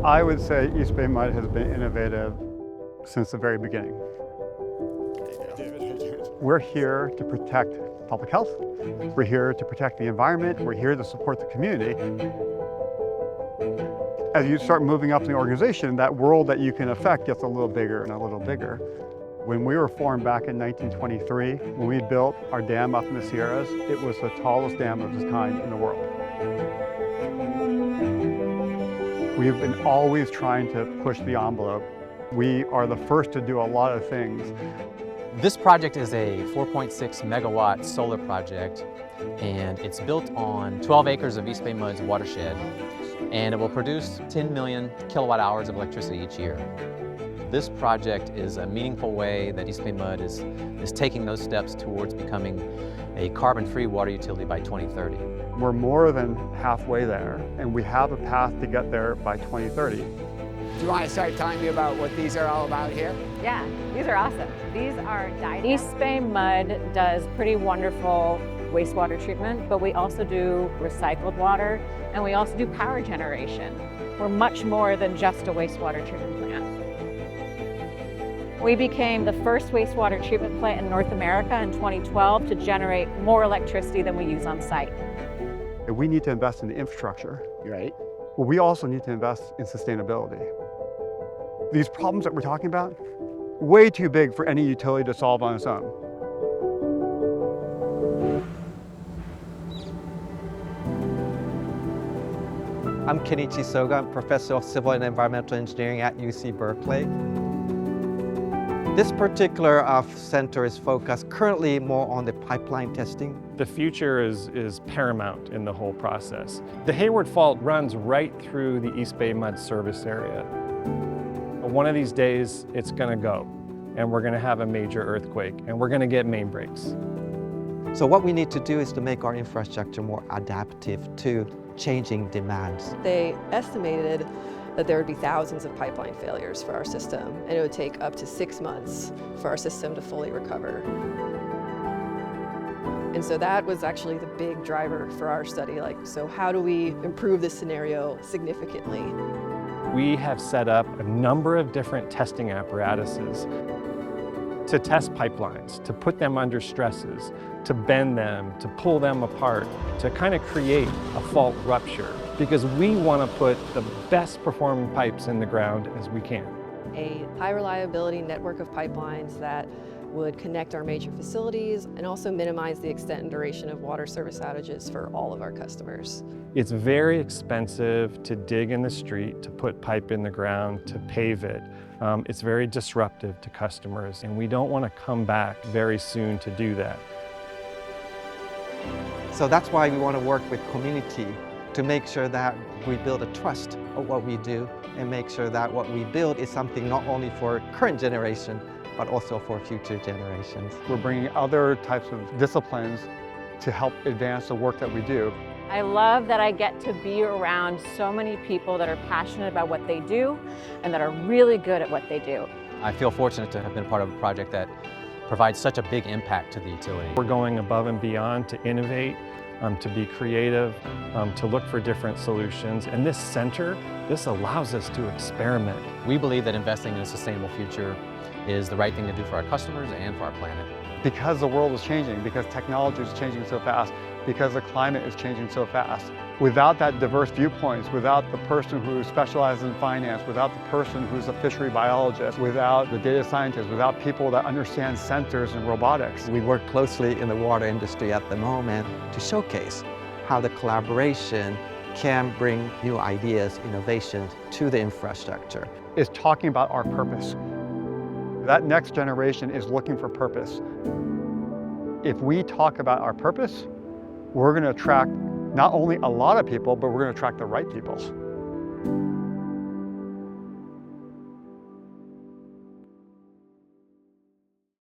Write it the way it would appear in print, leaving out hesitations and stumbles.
I would say East Bay Mud has been innovative since the very beginning. We're here to protect public health. We're here to protect the environment. We're here to support the community. As you start moving up in the organization, that world that you can affect gets a little bigger and a little bigger. When we were formed back in 1923, when we built our dam up in the Sierras, it was the tallest dam of its kind in the world. We've been always trying to push the envelope. We are the first to do a lot of things. This project is a 4.6 megawatt solar project, and it's built on 12 acres of East Bay Mud's watershed, and it will produce 10 million kilowatt hours of electricity each year. This project is a meaningful way that East Bay Mud is taking those steps towards becoming a carbon-free water utility by 2030. We're more than halfway there, and we have a path to get there by 2030. Do you want to start telling me about what these are all about here? Yeah, these are awesome. These are East Bay Mud does pretty wonderful wastewater treatment, but we also do recycled water, and we also do power generation. We're much more than just a wastewater treatment plant. We became the first wastewater treatment plant in North America in 2012 to generate more electricity than we use on site. We need to invest in the infrastructure. Right. Well, we also need to invest in sustainability. These problems that we're talking about, way too big for any utility to solve on its own. I'm Kenichi Soga. I'm Professor of Civil and Environmental Engineering at UC Berkeley. This particular center is focused currently more on the pipeline testing. The future is paramount in the whole process. The Hayward Fault runs right through the East Bay Mud service area. One of these days, it's going to go, and we're going to have a major earthquake, and we're going to get main breaks. So what we need to do is to make our infrastructure more adaptive to changing demands. They estimated that there would be thousands of pipeline failures for our system, and it would take up to 6 months for our system to fully recover. And so that was actually the big driver for our study. So how do we improve this scenario significantly? We have set up a number of different testing apparatuses to test pipelines, to put them under stresses, to bend them, to pull them apart, to kind of create a fault rupture, because we want to put the best performing pipes in the ground as we can. A high reliability network of pipelines that would connect our major facilities and also minimize the extent and duration of water service outages for all of our customers. It's very expensive to dig in the street, to put pipe in the ground, to pave it. It's very disruptive to customers, and we don't want to come back very soon to do that. So that's why we want to work with community to make sure that we build a trust of what we do and make sure that what we build is something not only for current generation, but also for future generations. We're bringing other types of disciplines to help advance the work that we do. I love that I get to be around so many people that are passionate about what they do and that are really good at what they do. I feel fortunate to have been part of a project that provides such a big impact to the utility. We're going above and beyond to innovate, to be creative, to look for different solutions. And this center, this allows us to experiment. We believe that investing in a sustainable future is the right thing to do for our customers and for our planet. Because the world is changing, because technology is changing so fast, because the climate is changing so fast. Without that diverse viewpoints, without the person who specializes in finance, without the person who's a fishery biologist, without the data scientists, without people that understand sensors and robotics. We work closely in the water industry at the moment to showcase how the collaboration can bring new ideas, innovations to the infrastructure. Is talking about our purpose. That next generation is looking for purpose. If we talk about our purpose, we're going to attract not only a lot of people, but we're going to attract the right people.